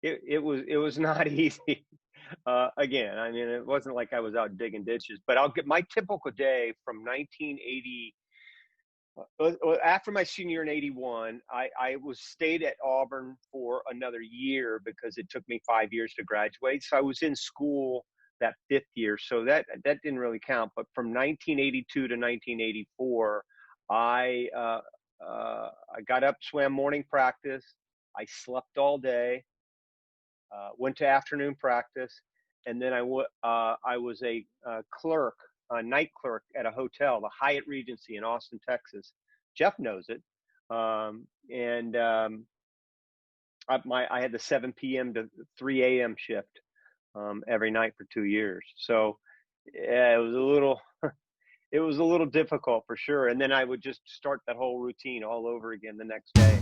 it was not easy. Again, I mean, it wasn't like I was out digging ditches, but I'll get my typical day from 1980. After my senior year in 81, I was stayed at Auburn for another year because it took me 5 years to graduate. So I was in school that fifth year. So that didn't really count. But from 1982 to 1984, I I got up, swam morning practice. I slept all day, went to afternoon practice, and then I was a clerk, a night clerk at a hotel, the Hyatt Regency in Austin, Texas. Jeff knows it. And I had the 7 p.m. to 3 a.m. shift every night for 2 years. So yeah, it was a little difficult for sure. And then I would just start that whole routine all over again the next day.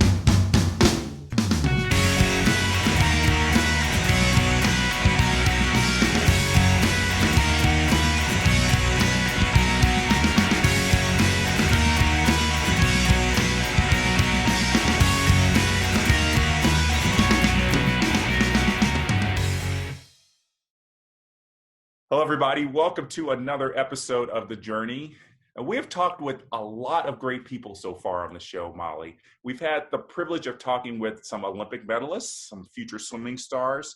Hello, everybody. Welcome to another episode of The Journey. We have talked with a lot of great people so far on the show, Molly. We've had the privilege of talking with some Olympic medalists, some future swimming stars,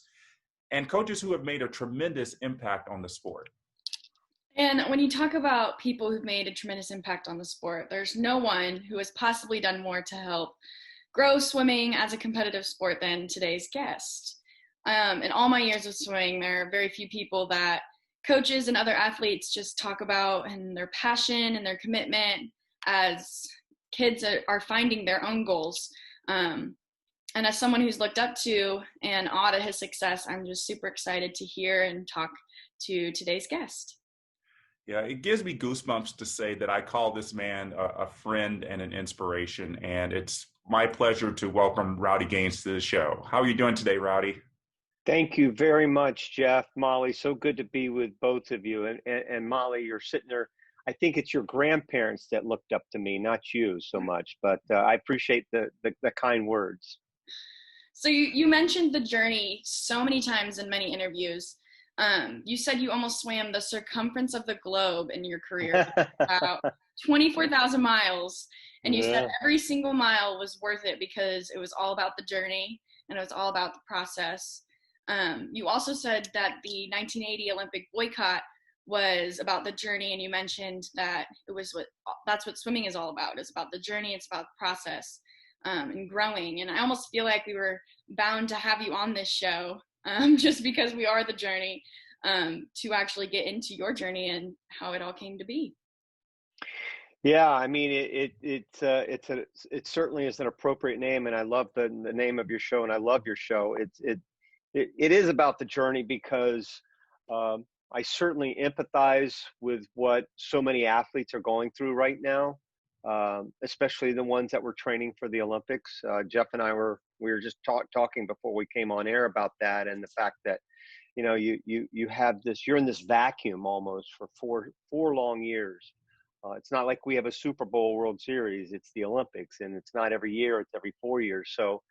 and coaches who have made a tremendous impact on the sport. And when you talk about people who've made a tremendous impact on the sport, there's no one who has possibly done more to help grow swimming as a competitive sport than today's guest. In all my years of swimming, there are very few people that coaches and other athletes just talk about and their passion and their commitment as kids are finding their own goals. And as someone who's looked up to and awed at his success, I'm just super excited to hear and talk to today's guest. Yeah, it gives me goosebumps to say that I call this man a friend and an inspiration, and it's my pleasure to welcome Rowdy Gaines to the show. How are you doing today, Rowdy? Thank you very much, Jeff, Molly. So good to be with both of you. And Molly, you're sitting there. I think it's your grandparents that looked up to me, not you so much. But I appreciate the kind words. So you mentioned the journey so many times in many interviews. You said you almost swam the circumference of the globe in your career, about 24,000 miles. And you said every single mile was worth it because it was all about the journey and it was all about the process. You also said that the 1980 Olympic boycott was about the journey, and you mentioned that that's what swimming is all about. It's about the journey, it's about the process, and growing. And I almost feel like we were bound to have you on this show, just because we are the journey, to actually get into your journey and how it all came to be. Yeah, I mean, it certainly is an appropriate name, and I love the name of your show, and I love your show. It is about the journey because I certainly empathize with what so many athletes are going through right now, especially the ones that were training for the Olympics. Jeff and I we were just talking before we came on air about that, and the fact that you have this, you're in this vacuum almost for four long years. It's not like we have a Super Bowl, World Series. It's the Olympics, and it's not every year; it's every 4 years. So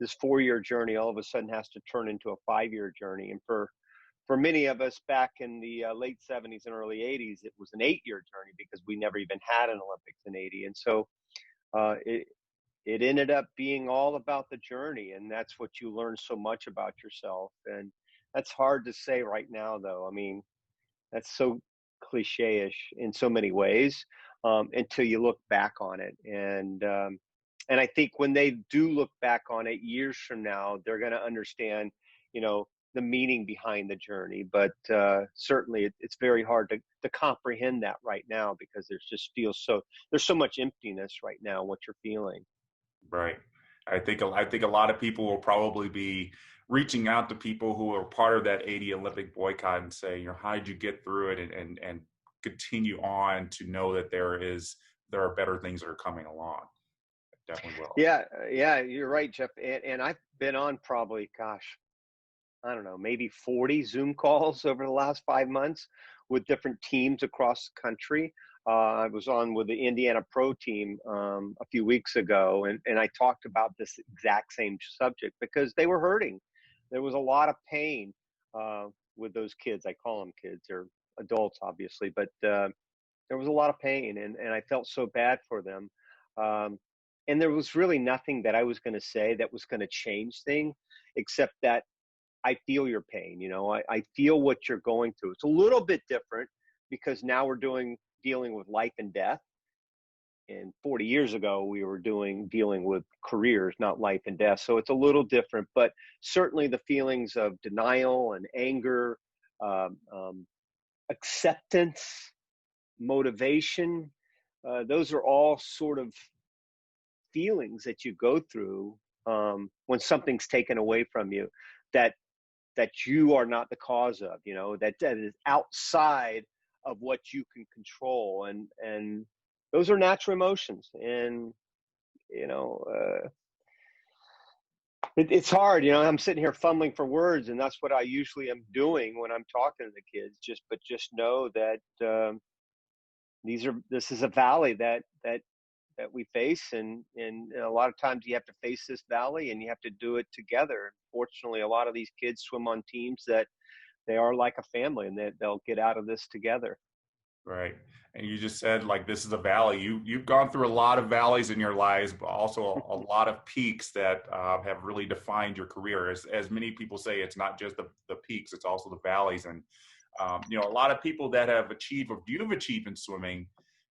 this 4-year journey all of a sudden has to turn into a 5-year journey. And for many of us back in the late 70s and early 80s, it was an 8-year journey because we never even had an Olympics in 80. And so it ended up being all about the journey. And that's what you learn so much about yourself. And that's hard to say right now, though. I mean, that's so cliche-ish in so many ways until you look back on it. And I think when they do look back on it years from now, they're going to understand, the meaning behind the journey. But certainly it's very hard to comprehend that right now because there's so much emptiness right now, what you're feeling. Right. I think a lot of people will probably be reaching out to people who are part of that 80 Olympic boycott and say, how did you get through it and continue on to know that there are better things that are coming along. Definitely will. Yeah, you're right, Jeff. And I've been on probably, I don't know, maybe 40 Zoom calls over the last 5 months with different teams across the country. I was on with the Indiana Pro team a few weeks ago, and I talked about this exact same subject because they were hurting. there was a lot of pain with those kids. I call them kids; they're adults, obviously, but there was a lot of pain, and I felt so bad for them. Um, and there was really nothing that I was going to say that was going to change things, except that I feel your pain. I feel what you're going through. It's a little bit different because now we're dealing with life and death. And 40 years ago, we were dealing with careers, not life and death. So it's a little different, but certainly the feelings of denial and anger, um, um, acceptance, motivation, those are all sort of feelings that you go through when something's taken away from you that you are not the cause of, that is outside of what you can control, and those are natural emotions. And you know it's hard. I'm sitting here fumbling for words, and that's what I usually am doing when I'm talking to the kids. Just know that this is a valley that we face, and a lot of times you have to face this valley and you have to do it together. Fortunately, a lot of these kids swim on teams that they are like a family, and they'll get out of this together. Right. And you just said, like, this is a valley. You've gone through a lot of valleys in your lives, but also a lot of peaks that have really defined your career. As many people say, it's not just the peaks, it's also the valleys. And a lot of people that have achieved, or you've achieved in swimming,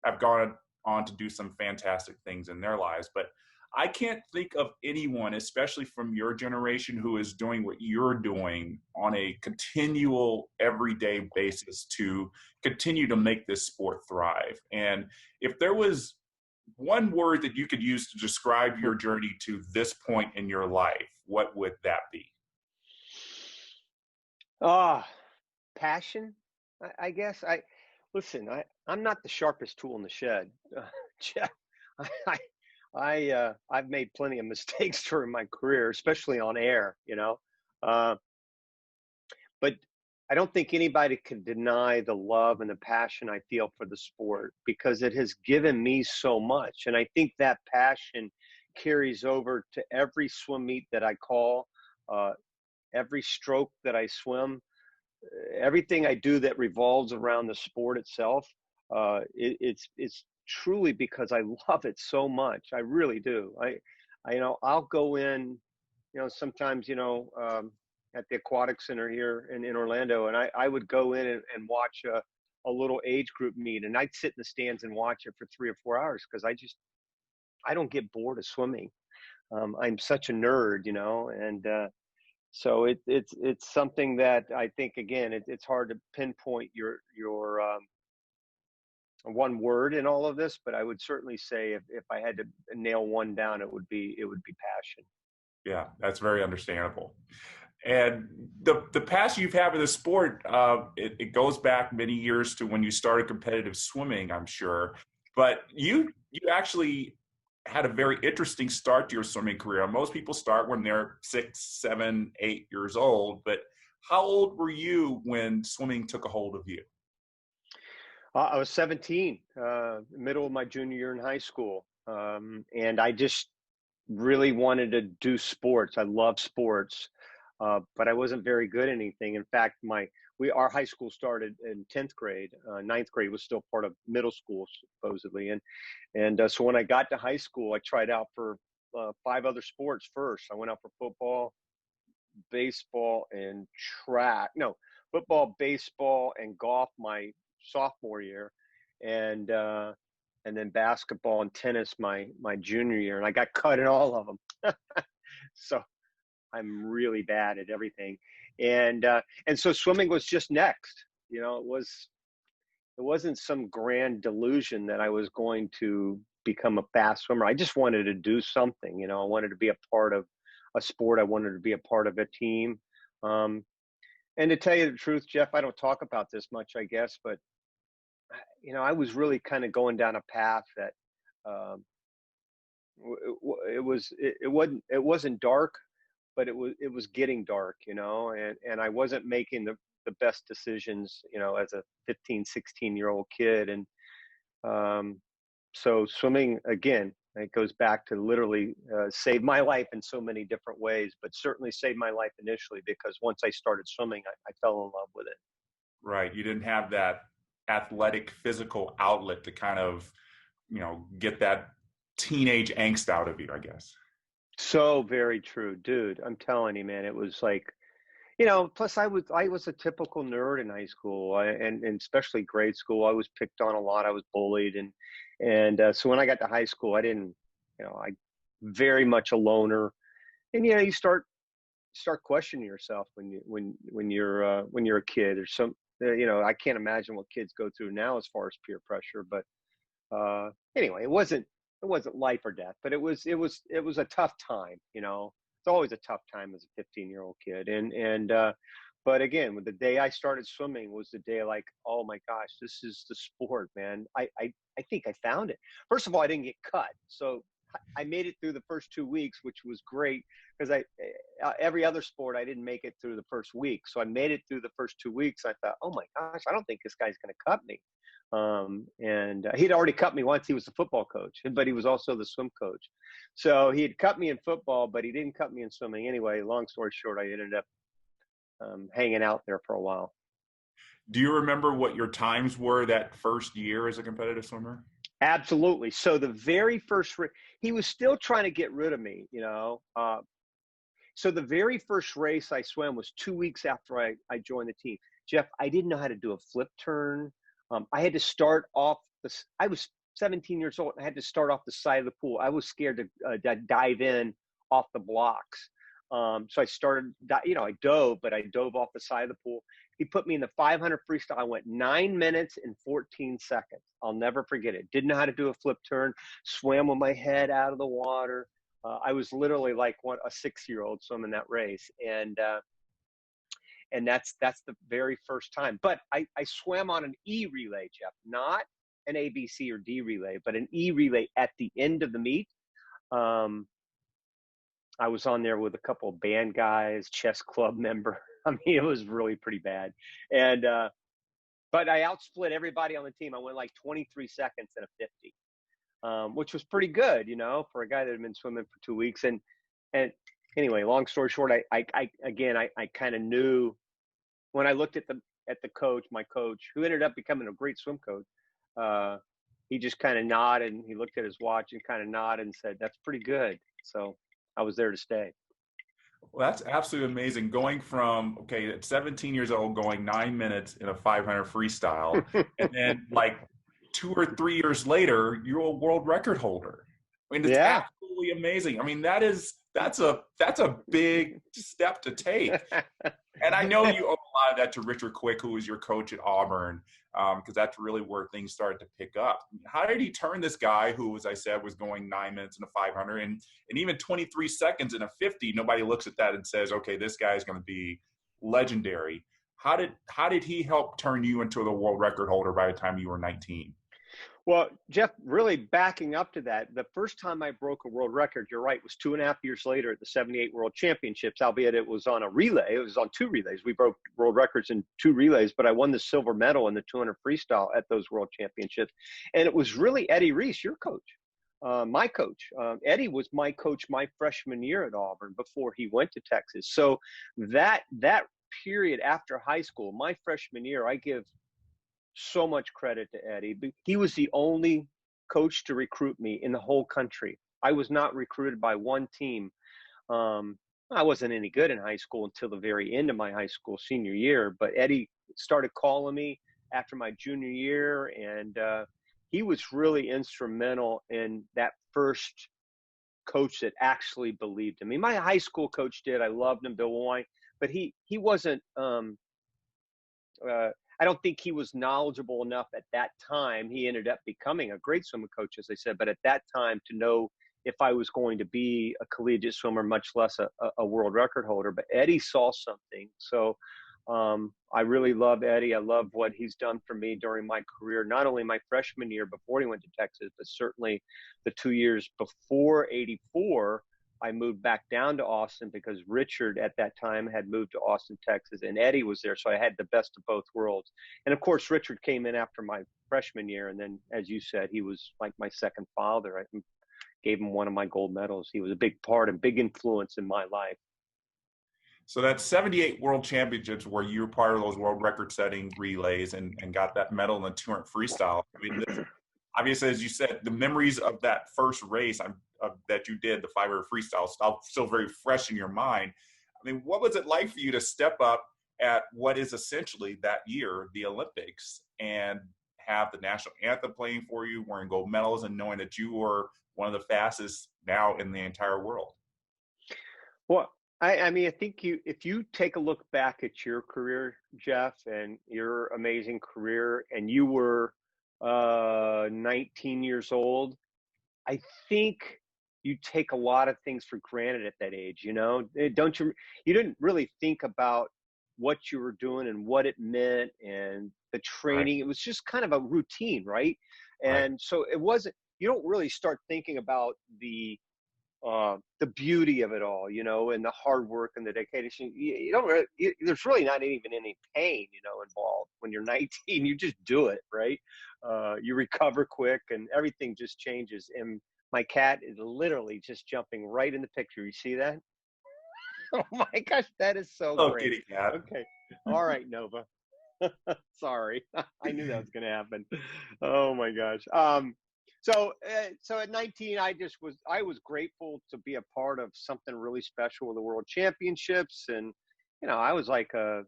have gone on to do some fantastic things in their lives. But I can't think of anyone, especially from your generation, who is doing what you're doing on a continual, everyday basis to continue to make this sport thrive. And if there was one word that you could use to describe your journey to this point in your life, what would that be? Passion, I guess. I'm not the sharpest tool in the shed, Jeff. I, I've made plenty of mistakes during my career, especially on air, but I don't think anybody can deny the love and the passion I feel for the sport, because it has given me so much. And I think that passion carries over to every swim meet that I call, every stroke that I swim, everything I do that revolves around the sport itself. It's truly because I love it so much. I really do. I'll go in, sometimes, at the aquatic center here in Orlando, and I would go in and watch a little age group meet, and I'd sit in the stands and watch it for 3 or 4 hours, because I don't get bored of swimming. I'm such a nerd, and so it's something that I think, again, it's hard to pinpoint your one word in all of this, but I would certainly say if I had to nail one down, it would be passion. Yeah, that's very understandable. And the passion you've had with the sport, it goes back many years to when you started competitive swimming, I'm sure. But you actually had a very interesting start to your swimming career. Most people start when they're 6, 7, 8 years old. But how old were you when swimming took a hold of you? I was 17, middle of my junior year in high school, and I just really wanted to do sports. I love sports, but I wasn't very good at anything. In fact, our high school started in 10th grade. Ninth grade was still part of middle school, supposedly, and so when I got to high school, I tried out for 5 other sports first. I went out for football, baseball, and track. No, football, baseball, and golf my sophomore year, and then basketball and tennis my junior year, and I got cut in all of them. So I'm really bad at everything, and so swimming was just next. It wasn't some grand delusion that I was going to become a fast swimmer. I just wanted to do something. I wanted to be a part of a sport. I wanted to be a part of a team. And to tell you the truth, Jeff, I don't talk about this much, I guess, but I was really kind of going down a path that it wasn't dark, but it was getting dark, and I wasn't making the best decisions, as a 15, 16-year-old kid. And so swimming, again, It goes back to literally save my life in so many different ways, but certainly saved my life initially because once I started swimming, I fell in love with it. Right. You didn't have that athletic physical outlet to kind of, get that teenage angst out of you, I guess. So very true, dude. I'm telling you, man, it was like, plus I was a typical nerd in high school, and especially grade school. I was picked on a lot. I was bullied, and so when I got to high school, I didn't, I very much a loner, and you start questioning yourself when you're a kid or some, I can't imagine what kids go through now as far as peer pressure, but anyway, it wasn't life or death, but it was a tough time. It's always a tough time as a 15-year-old kid, and but again, with the day I started swimming was the day like, oh my gosh, this is the sport, man. I think I found it. First of all, I didn't get cut, so I made it through the first 2 weeks, which was great because every other sport I didn't make it through the first week, so I made it through the first 2 weeks. I thought, oh my gosh, I don't think this guy's going to cut me. And he'd already cut me once. He was the football coach, but he was also the swim coach. So he had cut me in football, but he didn't cut me in swimming. Anyway, long story short, I ended up hanging out there for a while. Do you remember what your times were that first year as a competitive swimmer? Absolutely. So the very first, he was still trying to get rid of me, so the very first race I swam was 2 weeks after I joined the team. Jeff, I didn't know how to do a flip turn. I had to start off I was 17 years old. I had to start off the side of the pool. I was scared to dive in off the blocks. So I started, I dove, but I dove off the side of the pool. He put me in the 500 freestyle. I went 9 minutes and 14 seconds. I'll never forget it. Didn't know how to do a flip turn, swam with my head out of the water. I was literally like a 6-year-old swimming that race. And that's the very first time. But I swam on an E relay, Jeff, not an A, B, C, or D relay, but an E relay at the end of the meet. I was on there with a couple of band guys, chess club member. I mean, it was really pretty bad. And but I outsplit everybody on the team. I went like 23 seconds in a 50, which was pretty good, for a guy that had been swimming for 2 weeks. And anyway, long story short, I kind of knew when I looked at the coach, my coach, who ended up becoming a great swim coach. He just kind of nodded, and he looked at his watch and kind of nodded and said, "That's pretty good." So I was there to stay. Well, that's absolutely amazing. Going from, at 17 years old, going 9 minutes in a 500 freestyle, and then like 2 or 3 years later, you're a world record holder. I mean, it's absolutely amazing. I mean, that's a big step to take. And I know you owe a lot of that to Richard Quick, who was your coach at Auburn, because that's really where things started to pick up. How did he turn this guy who, as I said, was going 9 minutes in a 500 and even 23 seconds in a 50? Nobody looks at that and says, okay, this guy's going to be legendary. How did he help turn you into the world record holder by the time you were 19? Well, Jeff, really backing up to that, the first time I broke a world record, you're right, was 2.5 years later at the 78 World Championships, albeit it was on a relay. It was on 2 relays. We broke world records in 2 relays, but I won the silver medal in the 200 freestyle at those World Championships. And it was really Eddie Reese, your coach, my coach. Eddie was my coach my freshman year at Auburn before he went to Texas. So that period after high school, my freshman year, I give so much credit to Eddie. He was the only coach to recruit me in the whole country. I was not recruited by one team. I wasn't any good in high school until the very end of my high school senior year, but Eddie started calling me after my junior year, and he was really instrumental in that first coach that actually believed in me. My high school coach did. I loved him, Bill Wine, but he wasn't I don't think he was knowledgeable enough at that time. He ended up becoming a great swimmer coach, as I said, but at that time to know if I was going to be a collegiate swimmer, much less a world record holder. But Eddie saw something. So I really love Eddie. I love what he's done for me during my career, not only my freshman year before he went to Texas, but certainly the 2 years before '84. I moved back down to Austin because Richard at that time had moved to Austin, Texas, and Eddie was there. So I had the best of both worlds. And of course, Richard came in after my freshman year. And then, as you said, he was like my second father. I gave him one of my gold medals. He was a big part and big influence in my life. So that 78 World Championships where you were part of those world record setting relays and got that medal in the 200 freestyle. I mean, obviously, as you said, the memories of that first race that you did, the 500 freestyle, still very fresh in your mind. I mean, what was it like for you to step up at what is essentially that year, the Olympics, and have the national anthem playing for you, wearing gold medals, and knowing that you were one of the fastest now in the entire world? Well, I mean, I think if you take a look back at your career, Jeff, and your amazing career, and you were 19 years old, I think you take a lot of things for granted at that age. You know, don't you? You didn't really think about what you were doing and what it meant and the training. Right. It was just kind of a routine, right? Right. And so it wasn't. You don't really start thinking about the beauty of it all, you know, and the hard work and the dedication. You don't really, there's really not even any pain, you know, involved when you're 19. You just do it, right? You recover quick and everything just changes. And my cat is literally just jumping right in the picture. You see that? Oh my gosh, that is so Oh, great. kitty cat. Okay. All right, Nova. Sorry. I knew that was going to happen. Oh my gosh. So at 19, I was grateful to be a part of something really special with the World Championships. And, you know, I was like a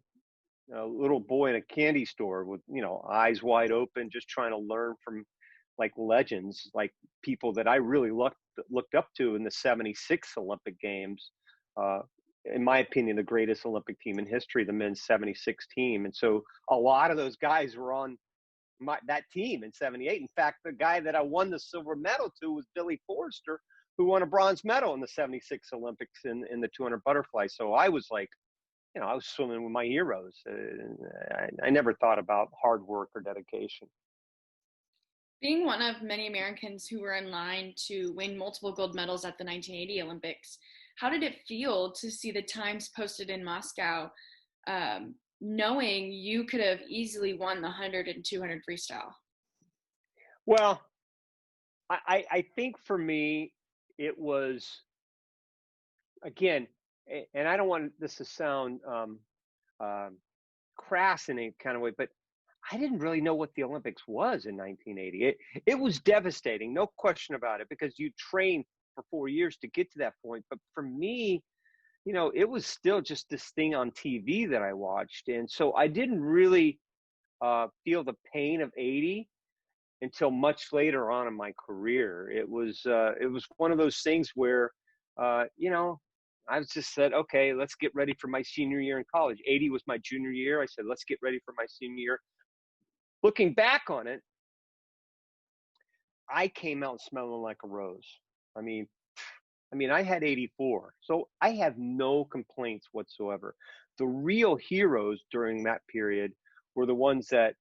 little boy in a candy store with, you know, eyes wide open, just trying to learn from like legends, like people that I really looked up to in the 76 Olympic Games. In my opinion, the greatest Olympic team in history, the men's 76 team. And so a lot of those guys were on that team in 78. In fact, the guy that I won the silver medal to was Billy Forrester, who won a bronze medal in the 76 Olympics in the 200 butterfly. So I was like, you know, I was swimming with my heroes. I never thought about hard work or dedication. Being one of many Americans who were in line to win multiple gold medals at the 1980 Olympics, how did it feel to see the times posted in Moscow, knowing you could have easily won the 100 and 200 freestyle? Well, I think for me, it was, again, and I don't want this to sound crass in any kind of way, but I didn't really know what the Olympics was in 1980. It was devastating, no question about it, because you trained for 4 years to get to that point. But for me, you know, it was still just this thing on TV that I watched. And so I didn't really feel the pain of 80 until much later on in my career. It was one of those things where, you know, I was just said, okay, let's get ready for my senior year in college. 80 was my junior year. I said, let's get ready for my senior year. Looking back on it, I came out smelling like a rose. I mean, I had 84, so I have no complaints whatsoever. The real heroes during that period were the ones that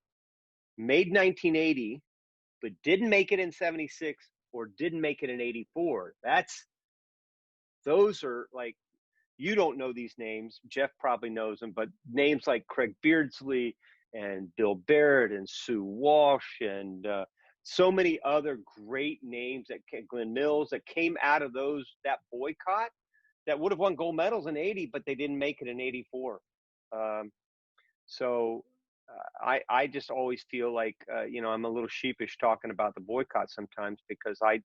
made 1980, but didn't make it in 76 or didn't make it in 84. Those are like, you don't know these names. Jeff probably knows them, but names like Craig Beardsley and Bill Barrett and Sue Walsh and so many other great names, that Glenn Mills, that came out of that boycott, that would have won gold medals in 80, but they didn't make it in 84. I just always feel like, you know, I'm a little sheepish talking about the boycott sometimes, because I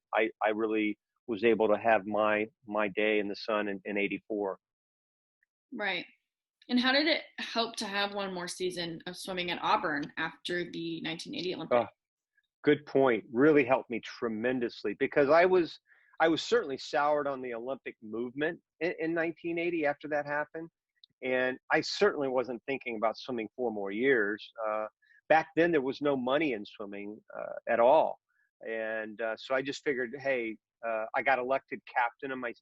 really was able to have my day in the sun in 84. Right. And how did it help to have one more season of swimming at Auburn after the 1980 Olympics? Good point. Really helped me tremendously, because I was certainly soured on the Olympic movement in 1980 after that happened. And I certainly wasn't thinking about swimming 4 more years. Back then, there was no money in swimming at all. And so I just figured, hey, I got elected captain in my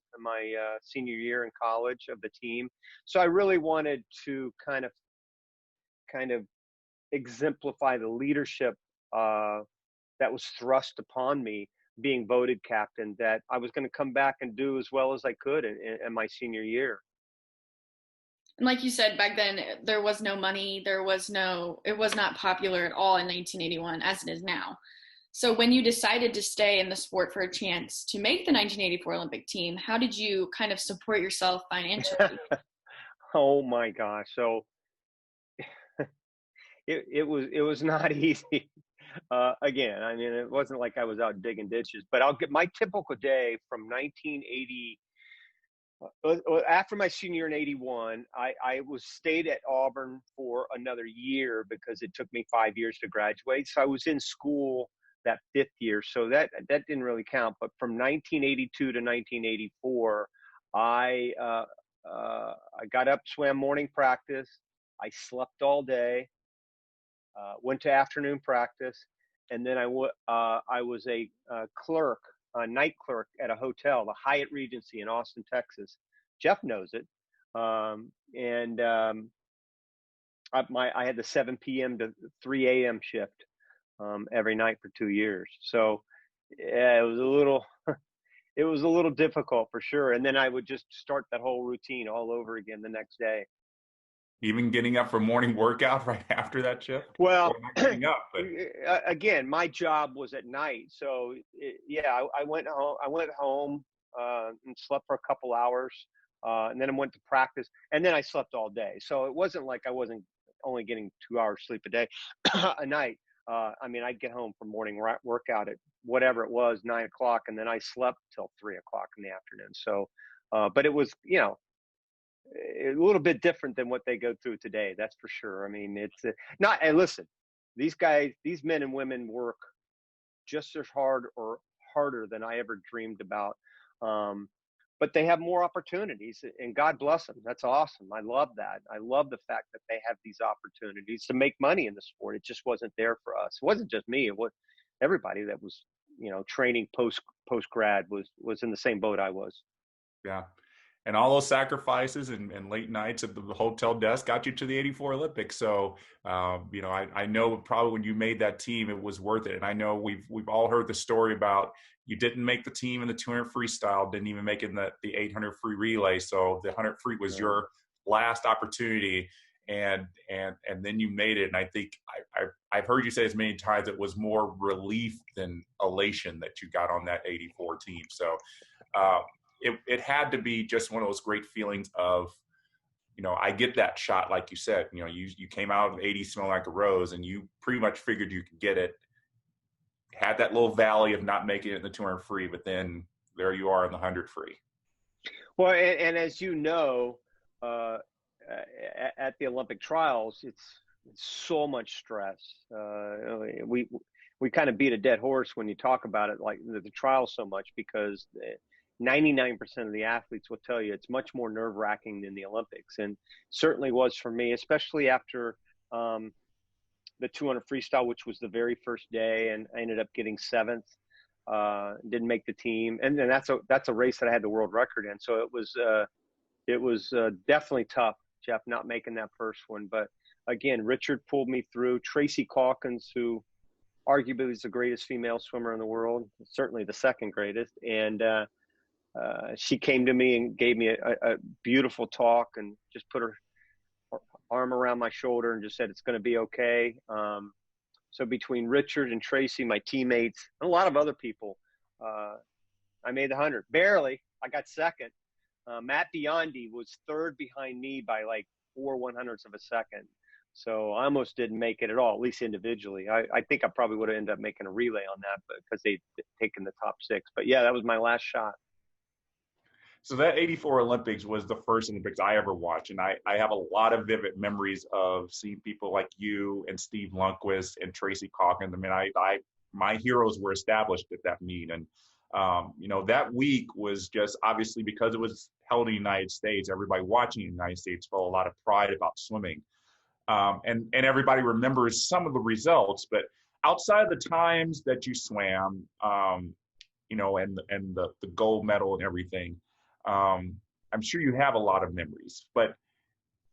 senior year in college of the team. So I really wanted to kind of exemplify the leadership that was thrust upon me being voted captain, that I was going to come back and do as well as I could in my senior year. And like you said, back then there was no money, it was not popular at all in 1981 as it is now. So when you decided to stay in the sport for a chance to make the 1984 Olympic team, how did you kind of support yourself financially? Oh my gosh. So it was not easy. Again, I mean, it wasn't like I was out digging ditches, but I'll get my typical day from 1980. After my senior year in 81, I was stayed at Auburn for another year because it took me 5 years to graduate. So I was in school that fifth year. So that didn't really count. But from 1982 to 1984, I I got up, swam morning practice. I slept all day, went to afternoon practice, and then I was a clerk, a night clerk at a hotel, the Hyatt Regency in Austin, Texas. Jeff knows it. And I had the 7 p.m. to 3 a.m. shift every night for 2 years. So yeah, it was a little difficult for sure. And then I would just start that whole routine all over again the next day. Even getting up for morning workout right after that shift? Well, Or not getting up, but again, my job was at night, so yeah, I went home. I went home and slept for a couple hours, and then I went to practice, and then I slept all day. So it wasn't like I wasn't only getting 2 hours sleep a day, a night. I mean, I'd get home from morning workout at whatever it was, 9 o'clock, and then I slept till 3 o'clock in the afternoon. So, but it was, a little bit different than what they go through today. That's for sure. I mean, it's not, and listen, these guys, these men and women work just as hard or harder than I ever dreamed about. But they have more opportunities, and God bless them. That's awesome. I love that. I love the fact that they have these opportunities to make money in the sport. It just wasn't there for us. It wasn't just me. It was everybody that was, training post grad was in the same boat I was. yeah. And all those sacrifices and late nights at the hotel desk got you to the 84 Olympics. So, I know probably when you made that team, it was worth it. And I know we've all heard the story about you didn't make the team in the 200 freestyle, didn't even make it in the 800 free relay. So the 100 free was your last opportunity. And then you made it. And I think I've heard you say as many times, it was more relief than elation that you got on that 84 team. So, it had to be just one of those great feelings of, I get that shot, like you said, you came out of 80 smelling like a rose and you pretty much figured you could get it. Had that little valley of not making it in the 200 free, but then there you are in the 100 free. Well, and as you know, at the Olympic trials, it's so much stress. We kind of beat a dead horse when you talk about it, like the trials so much, because 99% of the athletes will tell you it's much more nerve-wracking than the Olympics, and certainly was for me, especially after the 200 freestyle, which was the very first day, and I ended up getting 7th. Didn't make the team, and that's a race that I had the world record in. So it was definitely tough, Jeff, not making that first one. But again, Richard pulled me through. Tracy Calkins, who arguably is the greatest female swimmer in the world, certainly the second greatest, and she came to me and gave me a beautiful talk and just put her arm around my shoulder and just said, it's going to be okay. So between Richard and Tracy, my teammates, and a lot of other people, I made the 100. Barely. I got second. Matt Biondi was third behind me by like 4/100ths of a second. So I almost didn't make it at all, at least individually. I think I probably would have ended up making a relay on that because they'd taken the top 6. But yeah, that was my last shot. So that 84 Olympics was the first Olympics I ever watched. And I have a lot of vivid memories of seeing people like you and Steve Lundquist and Tracy Calkins. I mean, my heroes were established at that meet. And, that week was just obviously because it was held in the United States, everybody watching the United States felt a lot of pride about swimming. And everybody remembers some of the results, but outside of the times that you swam, and the gold medal and everything, I'm sure you have a lot of memories, but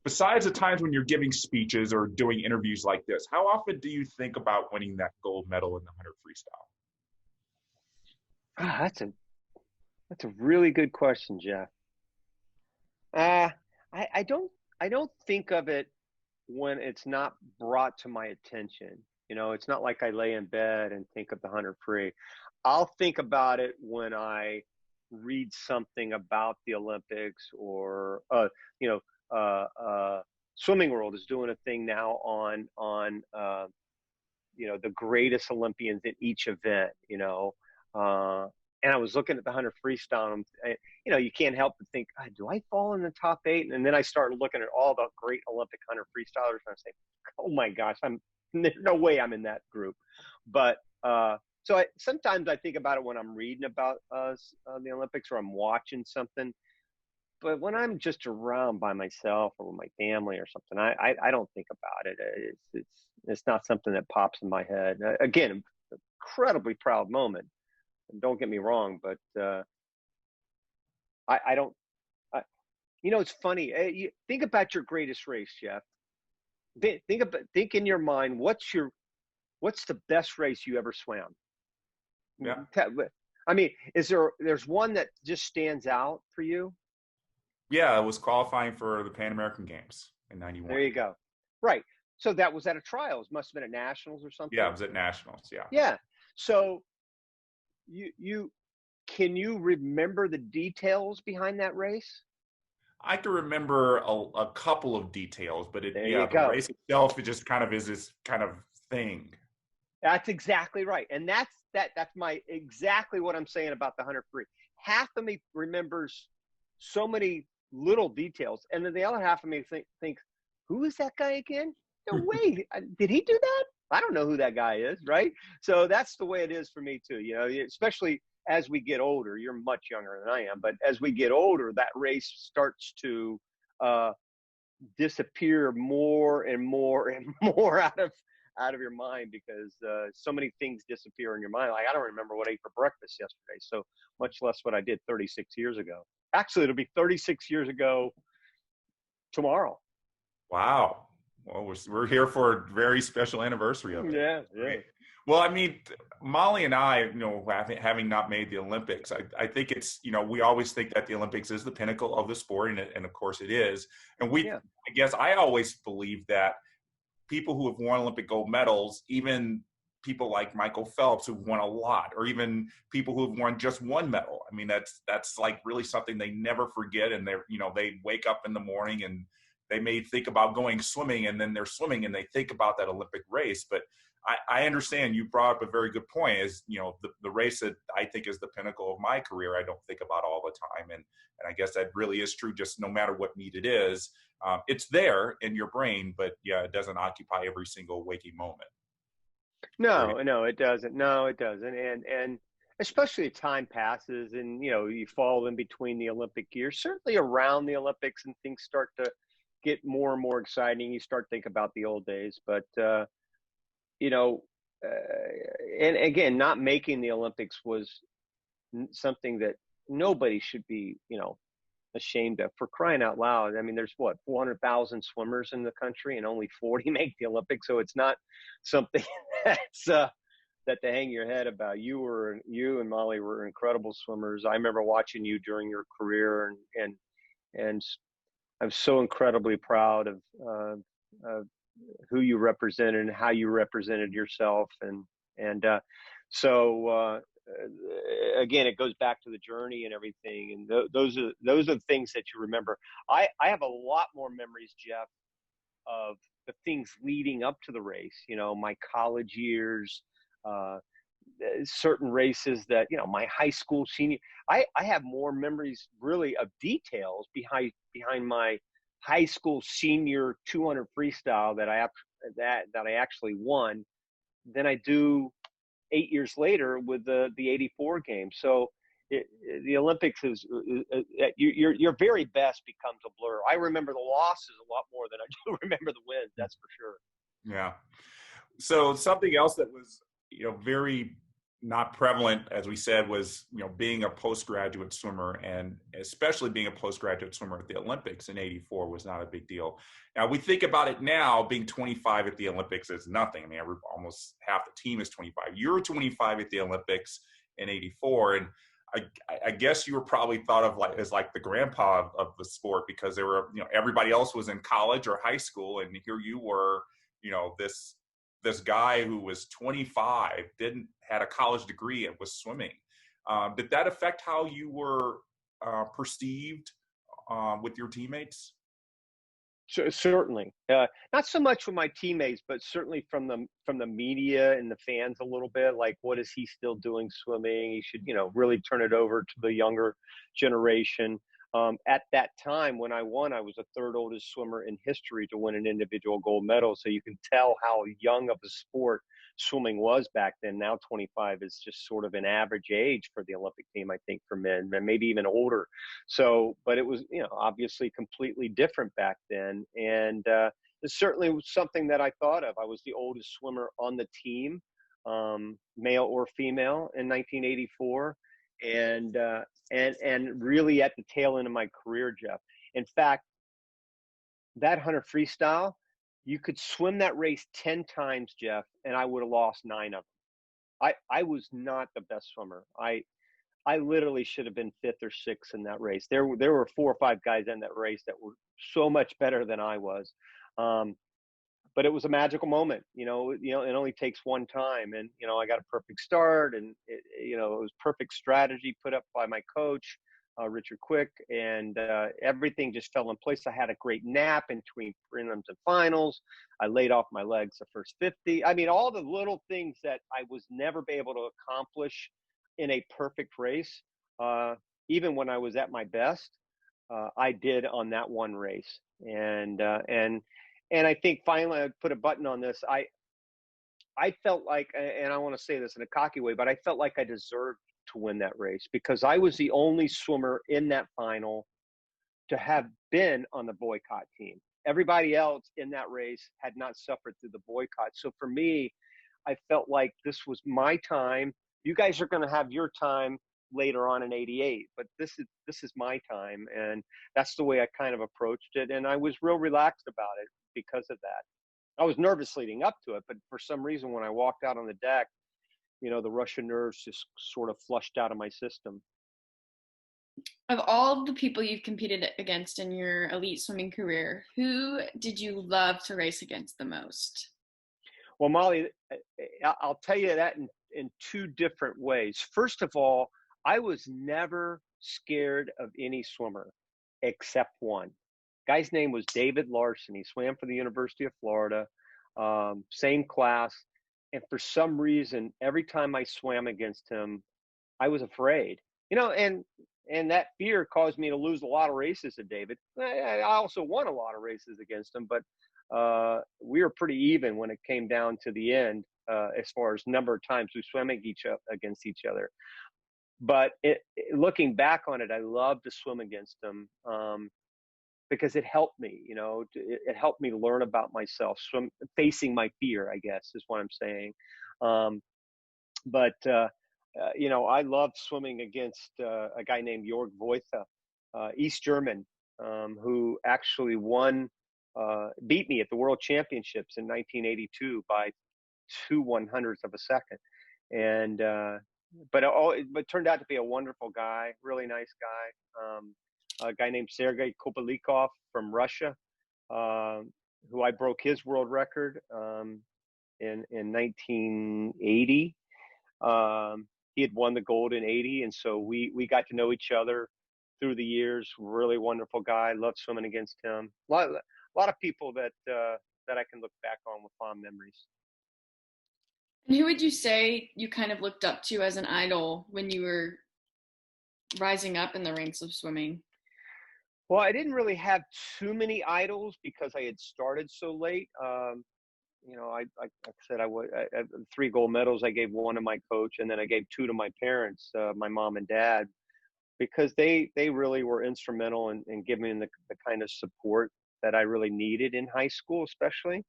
besides the times when you're giving speeches or doing interviews like this, how often do you think about winning that gold medal in the 100 freestyle? That's a really good question, Jeff. I don't think of it when it's not brought to my attention. You know, it's not like I lay in bed and think of the 100 free. I'll think about it when I read something about the Olympics, or you know, Swimming World is doing a thing now on you know, the greatest Olympians in each event. You know, and I was looking at the 100 freestyle, and you know, you can't help but think, God, do I fall in the top 8? And then I started looking at all the great Olympic 100 freestylers, and I say, oh my gosh, there's no way I'm in that group. But so sometimes I think about it when I'm reading about the Olympics, or I'm watching something. But when I'm just around by myself or with my family or something, I don't think about it. It's not something that pops in my head. Again, incredibly proud moment. Don't get me wrong, but I don't. You know, it's funny. You think about your greatest race, Jeff. Think in your mind, what's the best race you ever swam? Yeah. I mean, there's one that just stands out for you? Yeah, I was qualifying for the Pan American Games in '91. There you go. Right. So that was at a trials. Must have been at nationals or something. Yeah, it was at nationals. Yeah. Yeah. So you can you remember the details behind that race? I can remember a couple of details, but the race itself, it just kind of is this kind of thing. That's exactly right. And that's exactly what I'm saying about the 100 free. Half of me remembers so many little details, and then the other half of me thinks, who is that guy again? No way. Did he do that? I don't know who that guy is, right? So that's the way it is for me too. You know, especially as we get older. You're much younger than I am, but as we get older, that race starts to disappear more and more and more out of your mind, because so many things disappear in your mind. Like, I don't remember what I ate for breakfast yesterday, so much less what I did 36 years ago. Actually, it'll be 36 years ago tomorrow. Wow. Well, we're here for a very special anniversary of it. Yeah. Right? Well, I mean, Molly and I, you know, having not made the Olympics, I think it's, you know, we always think that the Olympics is the pinnacle of the sport, and of course it is. And I guess I always believe that people who have won Olympic gold medals, even people like Michael Phelps who've won a lot, or even people who've won just one medal. I mean, that's like really something they never forget. And they're, you know, they wake up in the morning and they may think about going swimming, and then they're swimming and they think about that Olympic race. But I understand you brought up a very good point, is, you know, the race that I think is the pinnacle of my career, I don't think about all the time. And I guess that really is true, just no matter what meet it is. It's there in your brain, but yeah, it doesn't occupy every single waking moment. No, it doesn't. No, it doesn't. And especially as time passes and, you know, you fall in between the Olympic years, certainly around the Olympics, and things start to get more and more exciting. You start thinking about the old days, but, you know, and again, not making the Olympics was something that nobody should be, you know, ashamed of, for crying out loud. I mean, there's 400,000 swimmers in the country, and only 40 make the Olympics. So it's not something that's that to hang your head about. You and Molly were incredible swimmers. I remember watching you during your career, and I'm so incredibly proud of who you represented and how you represented yourself. And so again, it goes back to the journey and everything. And those are the things that you remember. I have a lot more memories, Jeff, of the things leading up to the race. You know, my college years, certain races that, you know, my high school senior. I have more memories really of details behind my high school senior 200 freestyle that I actually won than I do 8 years later with the 84 games. So the Olympics is your very best becomes a blur. I remember the losses a lot more than I do remember the wins. That's for sure. Yeah. So something else that was, you know, very not prevalent, as we said, was, you know, being a postgraduate swimmer, and especially being a postgraduate swimmer at the Olympics in '84 was not a big deal. Now we think about it now, being 25 at the Olympics is nothing. I mean, almost half the team is 25. You were 25 at the Olympics in '84, and I guess you were probably thought of as the grandpa of the sport, because there were, you know, everybody else was in college or high school, and here you were, you know, this this guy who was 25, had a college degree and was swimming. Did that affect how you were perceived with your teammates? Certainly, not so much with my teammates, but certainly from the media and the fans a little bit. Like, what is he still doing swimming? He should, really turn it over to the younger generation. At that time when I won, I was the third oldest swimmer in history to win an individual gold medal. So you can tell how young of a sport swimming was back then. Now 25 is just sort of an average age for the Olympic team, I think, for men, and maybe even older. So, but it was, obviously completely different back then. And it certainly was something that I thought of. I was the oldest swimmer on the team, male or female, in 1984. And really at the tail end of my career, Jeff. In fact, that 100 freestyle, you could swim that race 10 times, Jeff, and I would have lost 9 of them. I was not the best swimmer. I literally should have been 5th or 6th in that race. There were 4 or 5 guys in that race that were so much better than I was. But it was a magical moment. It only takes one time, and I got a perfect start, and it was perfect strategy put up by my coach, Richard Quick, and everything just fell in place. I had a great nap in between prelims and finals. I laid off my legs the first 50. I mean, all the little things that I was never be able to accomplish in a perfect race, even when I was at my best, I did on that one race. And I think finally I put a button on this. I felt like, and I want to say this in a cocky way, but I felt like I deserved to win that race because I was the only swimmer in that final to have been on the boycott team. Everybody else in that race had not suffered through the boycott. So for me, I felt like this was my time. You guys are going to have your time later on in 88, but this is my time. And that's the way I kind of approached it. And I was real relaxed about it because of that. I was nervous leading up to it, but for some reason, when I walked out on the deck, the Russian nerves just sort of flushed out of my system. Of all the people you've competed against in your elite swimming career, who did you love to race against the most? Well, Molly, I'll tell you that in 2 different ways. First of all, I was never scared of any swimmer except one. Guy's name was David Larson. He swam for the University of Florida, same class. And for some reason, every time I swam against him, I was afraid, and that fear caused me to lose a lot of races to David. I also won a lot of races against him, but we were pretty even when it came down to the end, as far as number of times we swam against each other. But looking back on it, I love to swim against him because it helped me. It helped me learn about myself, facing my fear, I guess is what I'm saying. But I loved swimming against a guy named Jörg Voitha, East German, who actually beat me at the World Championships in 1982 by 2/100th of a second. And but turned out to be a wonderful guy, really nice guy. A guy named Sergei Kobalikov from Russia, who I broke his world record in 1980. He had won the gold in 80, and so we got to know each other through the years. Really wonderful guy. Loved swimming against him. A lot of people that I can look back on with fond memories. And who would you say you kind of looked up to as an idol when you were rising up in the ranks of swimming? Well, I didn't really have too many idols because I had started so late. Like I said, I 3 gold medals. I gave 1 to my coach, and then I gave 2 to my parents, my mom and dad, because they really were instrumental in giving me the kind of support that I really needed in high school, especially.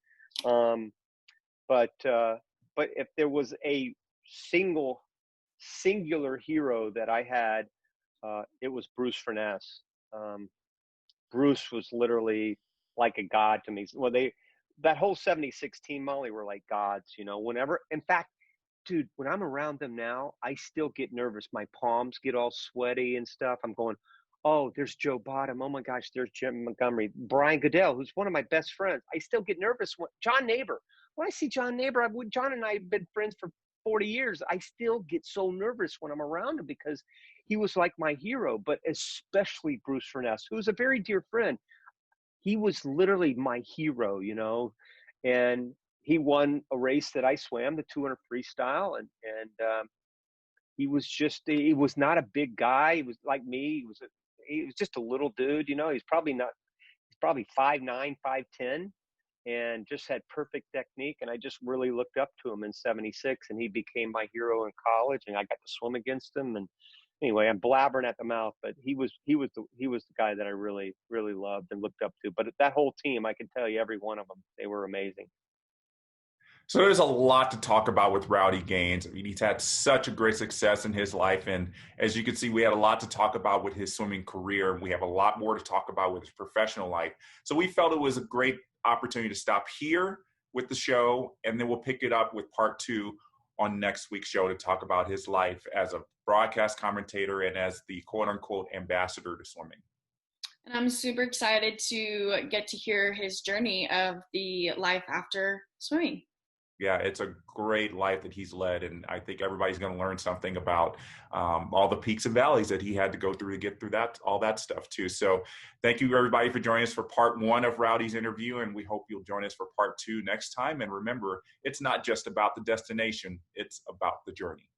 But if there was a singular hero that I had, it was Bruce Furness. Bruce was literally like a god to me. Well, that whole 76 team, Molly, were like gods, whenever. In fact, dude, when I'm around them now, I still get nervous. My palms get all sweaty and stuff. I'm going, Oh, there's Joe Bottom. Oh my gosh, there's Jim Montgomery. Brian Goodell, who's one of my best friends. I still get nervous when John Neighbor. When I see John Neighbor, John and I have been friends for 40 years. I still get so nervous when I'm around him because he was like my hero, but especially Bruce Furness, who's a very dear friend. He was literally my hero, you know, and he won a race that I swam, the 200 freestyle, and he was not a big guy. He was like me. He was just a little dude, you know. He's probably 5'9", 5'10", and just had perfect technique. And I just really looked up to him in '76, and he became my hero in college. And I got to swim against him. And anyway, I'm blabbering at the mouth, but he was the guy that I really loved and looked up to. But that whole team, I can tell you, every one of them, they were amazing. So there's a lot to talk about with Rowdy Gaines. I mean, he's had such a great success in his life. And as you can see, we had a lot to talk about with his swimming career. We have a lot more to talk about with his professional life. So we felt it was a great opportunity to stop here with the show, and then we'll pick it up with part 2 on next week's show to talk about his life as a broadcast commentator and as the quote-unquote ambassador to swimming. And I'm super excited to get to hear his journey of the life after swimming. Yeah, it's a great life that he's led, and I think everybody's going to learn something about all the peaks and valleys that he had to go through to get through all that stuff too. So thank you everybody for joining us for part 1 of Rowdy's interview, and we hope you'll join us for part 2 next time. And remember, it's not just about the destination, it's about the journey.